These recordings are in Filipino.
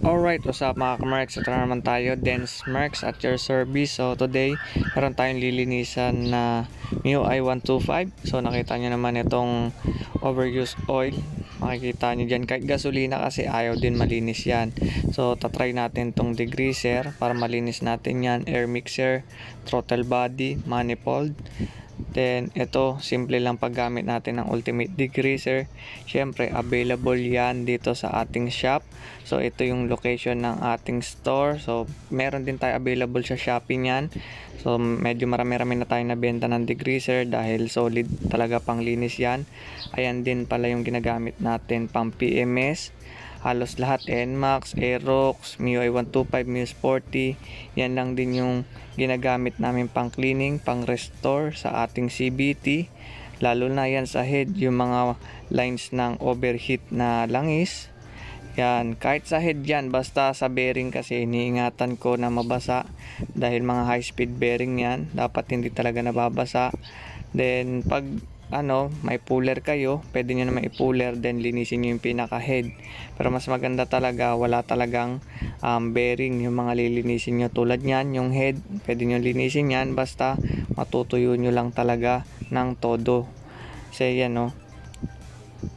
Alright, what's up mga kamerks? Ito na naman tayo, Dance Merks at your service. So today, meron tayong lilinisan na MIUI 125. So nakita nyo naman itong overused oil. Makikita nyo dyan, kahit gasolina kasi ayaw din malinis yan. So tatry natin tong degreaser para malinis natin yan. Air mixer, throttle body, manifold. Then ito, simple lang paggamit natin ng ultimate degreaser. Syempre available yan dito sa ating shop. So ito yung location ng ating store. So meron din tayo available sa Shopee yan. So medyo marami-rami na tayo nabenta ng degreaser dahil solid talaga pang linis yan. Ayan din pala yung ginagamit natin pang PMS. Halos lahat NMAX, Aerox, MIUI 125, MIUI Sporty. Yan lang din yung ginagamit namin pang cleaning, pang restore sa ating CVT. Lalo na yan sa head, yung mga lines ng overheat na langis. Yan, kahit sa head yan, basta sa bearing kasi iniingatan ko na mabasa. Dahil mga high speed bearing yan, dapat hindi talaga nababasa. Then pag may puller kayo, pwede nyo naman i-puller, then linisin nyo yung pinaka head. Pero mas maganda talaga, wala talagang bearing yung mga lilinisin nyo. Tulad nyan, yung head, pwede nyo linisin yan, basta matutuyo nyo lang talaga ng todo. Kasi yan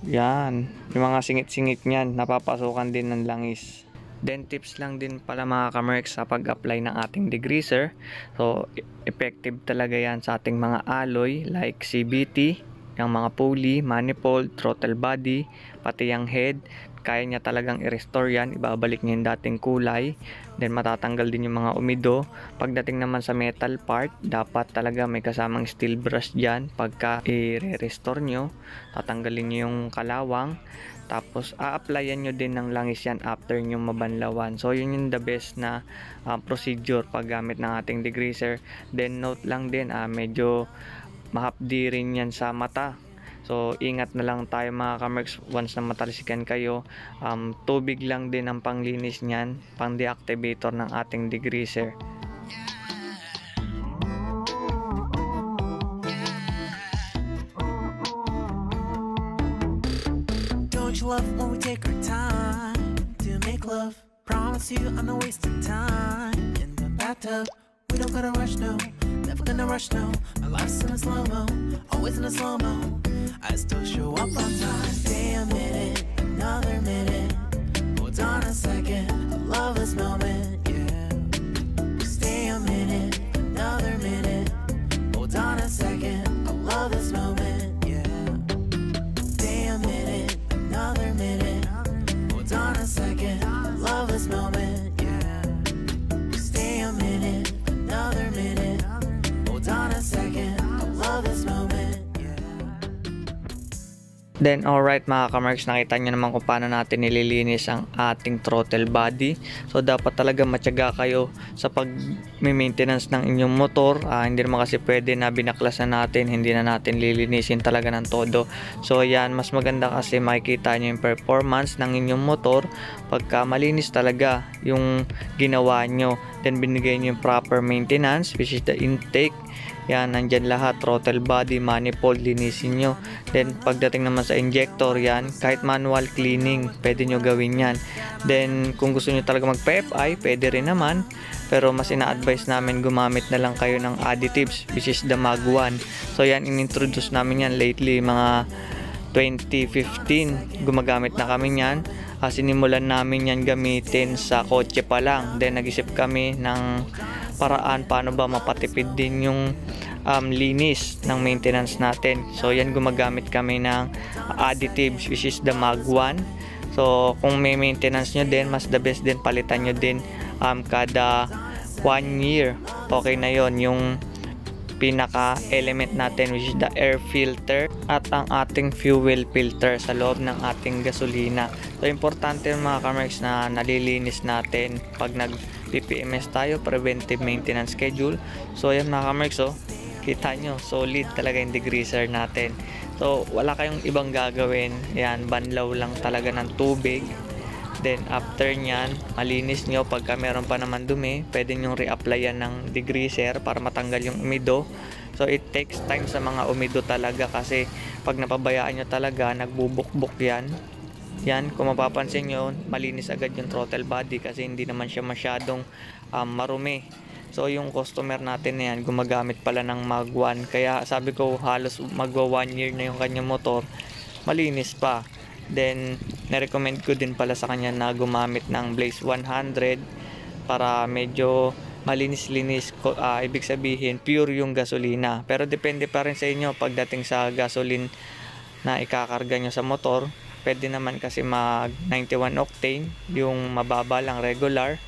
yan, yung mga singit-singit nyan, napapasukan din ng langis. Then tips lang din pala mga kamerks sa pag-apply ng ating degreaser. So effective talaga yan sa ating mga alloy like CVT, yung mga pulley, manifold, throttle body, pati yung head. Kaya niya talagang i-restore yan, ibabalik niya yung dating kulay. Then matatanggal din yung mga umido. Pagdating naman sa metal part, dapat talaga may kasamang steel brush dyan. Pagka i-restore nyo, tatanggalin nyo yung kalawang. Tapos a-applyan nyo din ng langis yan after nyo mabanlawan. So yun yung the best na procedure pag gamit ng ating degreaser. Then note lang din, medyo mahapdi rin yan sa mata. So ingat na lang tayo mga kamerks once na matalsikan kayo. Tubig lang din ang panglinis nyan, pang deactivator ng ating degreaser. Don't you love when we take our time to make love? Promise you I'm not wasting time in the bathtub. We don't gotta rush, no, never gonna rush, no. My life's in a slow-mo, always in a slow-mo. I still show up on time. Stay a minute, another minute. Hold on a second, I love this moment, yeah. Stay a minute, another minute. Hold on a second, I love this moment, yeah. Stay a minute, another minute. Hold on a second, I love this moment, yeah. Stay a minute, another minute. Hold on a second, I love this moment. Then alright mga kamerks, nakita nyo naman kung paano natin nililinis ang ating throttle body. So dapat talaga matyaga kayo sa pag-maintenance ng inyong motor. Hindi naman kasi pwede na binaklasan natin, hindi na natin lilinisin talaga ng todo. So yan, mas maganda kasi makikita nyo yung performance ng inyong motor pagka malinis talaga yung ginawa nyo. Then binigay nyo yung proper maintenance, which is the intake. Yan, nandyan lahat, throttle body, manifold, linisin nyo. Then pagdating naman sa injector, yan, kahit manual cleaning, pwede nyo gawin yan. Then kung gusto nyo talaga mag-PFI, pwede rin naman. pero mas ina-advise namin gumamit na lang kayo ng additives, which is the Mag 1. So yan, inintroduce namin yan lately, mga 2015 gumagamit na kami niyan. Sinimulan namin yan gamitin sa kotse pa lang, then nag-isip kami ng paraan paano ba mapatipid din yung linis ng maintenance natin. So yan, gumagamit kami ng additives, which is the Mag 1. So kung may maintenance nyo din, mas the best din palitan nyo din kada 1 year. Okay na yon yung pinaka element natin, which is the air filter at ang ating fuel filter sa loob ng ating gasolina. So importante mga kamerks na nalilinis natin pag nag PPMS tayo, preventive maintenance schedule. So ayan mga kamerks, kita nyo solid talaga yung degreaser natin. So wala kayong ibang gagawin, yan, banlaw lang talaga ng tubig. Then after nyan, malinis nyo. Pagka meron pa naman dumi, pwede nyo re-applyan ng degreaser para matanggal yung umido. So it takes time sa mga umido talaga, kasi pag napabayaan nyo talaga, nagbubukbuk yan. Yan, kung mapapansin nyo, malinis agad yung throttle body kasi hindi naman siya masyadong marumi. So yung customer natin na yan, gumagamit pala ng Mag 1. Kaya sabi ko, halos magwa 1 year na yung kanyang motor, malinis pa. Then na-recommend ko din pala sa kanya na gumamit ng Blaze 100 para medyo malinis-linis, ibig sabihin pure yung gasolina. Pero depende pa rin sa inyo pagdating sa gasoline na ikakarga nyo sa motor. Pwede naman kasi mag 91 octane, yung mababa lang, regular.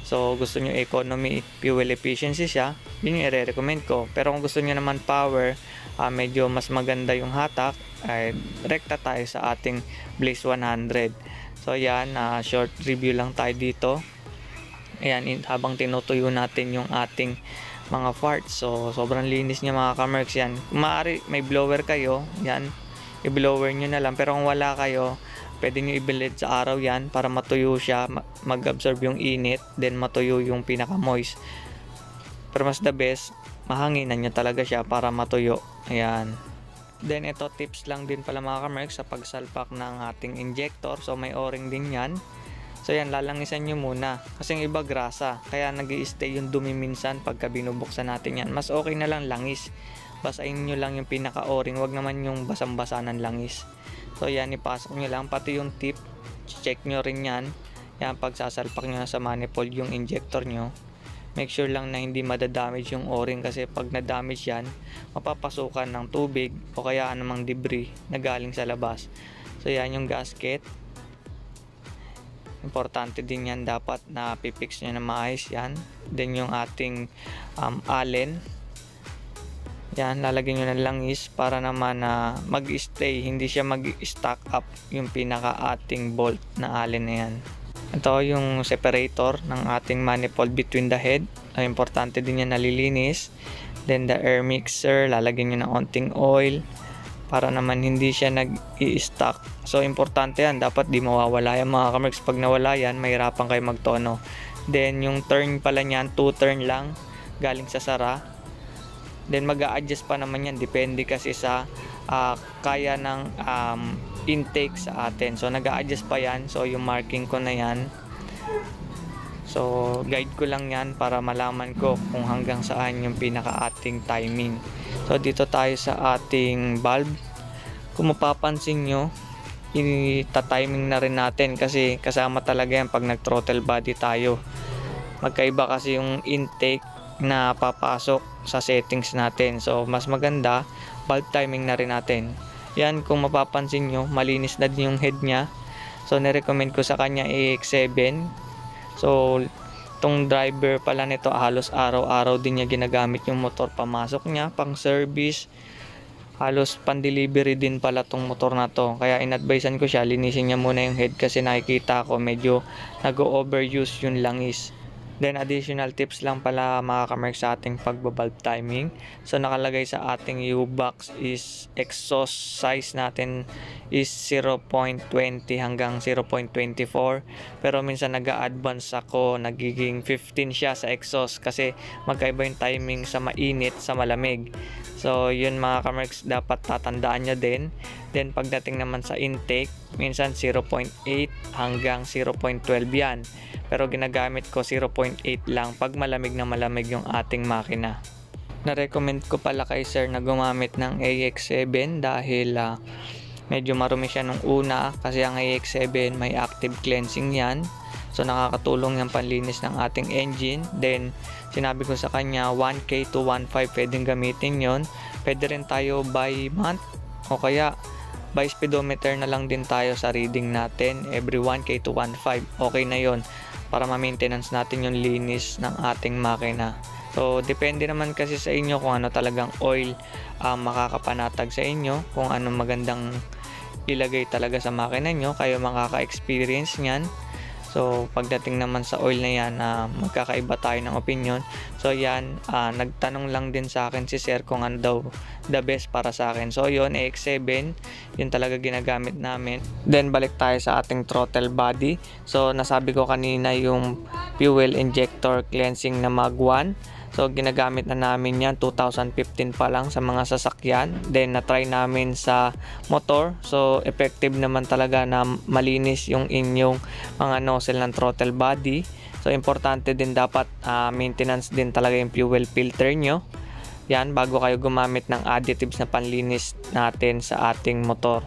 So gusto nyo economy, fuel efficiency siya, yun yung i-recommend ko. Pero kung gusto nyo naman power, medyo mas maganda yung hatak, ay rekta tayo sa ating Blaze 100. So yan, short review lang tayo dito. Ayan, habang tinutuyo natin yung ating mga parts. So sobrang linis niya mga kamerks yan. Kung maaari may blower kayo, yan, i-blower nyo na lang. Pero kung wala kayo, pwede nyo ibilid sa araw yan para matuyo siya, mag-absorb yung init, then matuyo yung pinaka-moist. Pero mas the best, mahanginan nyo talaga siya para matuyo. Ayan. Then ito, tips lang din pala mga kamerks sa pagsalpak ng ating injector. So may o-ring din yan. So yan, lalangisan nyo muna. Kasi yung iba grasa, kaya nag-i-stay yung dumi minsan pagka binubuksan natin yan. Mas okay na lang langis. Basahin nyo lang yung pinaka-o-ring, wag naman yung basang-basa ng langis. So yan, ipasok nyo lang, pati yung tip, check nyo rin yan. Yan, pag sasalpak nyo na sa manifold yung injector nyo, make sure lang na hindi madadamage yung o-ring, kasi pag na-damage yan, mapapasukan ng tubig o kaya anumang debris na galing sa labas. So yan yung gasket. Importante din yan, dapat na pipix nyo na maayos yan. Then yung ating allen, yan, lalagyan nyo ng langis para naman na mag-stay, hindi siya mag-stack up yung pinaka ating bolt na allen na yan. Ito yung separator ng ating manifold between the head. Importante din yan, nalilinis. Then the air mixer, lalagyan nyo ng onting oil para naman hindi siya nag-i-stack. So importante yan, dapat di mawawala yan mga kamerks. Pag nawala yan, mahirapan kayo magtono. Then yung turn pala niyan, 2 turn lang galing sa sara. Then mag-a-adjust pa naman yan, depende kasi sa kaya ng intake sa atin. So nag-a-adjust pa yan. So yung marking ko na yan, so guide ko lang yan para malaman ko kung hanggang saan yung pinaka ating timing. So dito tayo sa ating valve. Kung mapapansin nyo, ita-timing na rin natin kasi kasama talaga yan pag nag-throttle body tayo. Magkaiba kasi yung intake na papasok sa settings natin. So mas maganda, valve timing na rin natin. Yan, kung mapapansin nyo, malinis na din yung head nya. So nirecommend ko sa kanya AX7. So tong driver pala nito, halos araw-araw din niya ginagamit yung motor, pamasok niya, pang service, halos pan-delivery din pala tong motor na to. Kaya in-advisean ko siya, linisin niya muna yung head kasi nakikita ko medyo nag-overuse yung langis. Then additional tips lang pala mga kamerks sa ating pagbabalve timing. So nakalagay sa ating U-box is exhaust size natin is 0.20 hanggang 0.24. Pero minsan nag-a-advance ako, nagiging 15 siya sa exhaust kasi magkaiba yung timing sa mainit sa malamig. So yun mga kamerks, dapat tatandaan nyo din. Then pagdating naman sa intake, minsan 0.8 hanggang 0.12 yan. Pero ginagamit ko 0.8 lang pag malamig na malamig yung ating makina. Na-recommend ko pala kay sir na gumamit ng AX7 dahil medyo marumi siya nung una, kasi ang AX7 may active cleansing yan. So nakakatulong yung panlinis ng ating engine. Then sinabi ko sa kanya 1K to 1.5 pwedeng gamitin yon. Pwede rin tayo by month o kaya by speedometer na lang din tayo sa reading natin every 1K to 1.5. Okay na yon para ma-maintenance natin yung linis ng ating makina. So depende naman kasi sa inyo kung ano talagang oil makakapanatag sa inyo, kung ano magandang ilagay talaga sa makina nyo, kayo makaka-experience nyan. So pagdating naman sa oil na yan, magkakaiba tayo ng opinion. So yan, nagtanong lang din sa akin si sir kung ano daw the best para sa akin. So yun, AX7 yun talaga ginagamit namin. Then balik tayo sa ating throttle body. So nasabi ko kanina yung fuel injector cleansing na Mag 1. So ginagamit na namin yan 2015 pa lang sa mga sasakyan. Then na-try namin sa motor. So effective naman talaga na malinis yung inyong mga nozzle ng throttle body. So importante din dapat maintenance din talaga yung fuel filter nyo. Yan, bago kayo gumamit ng additives na panlinis natin sa ating motor.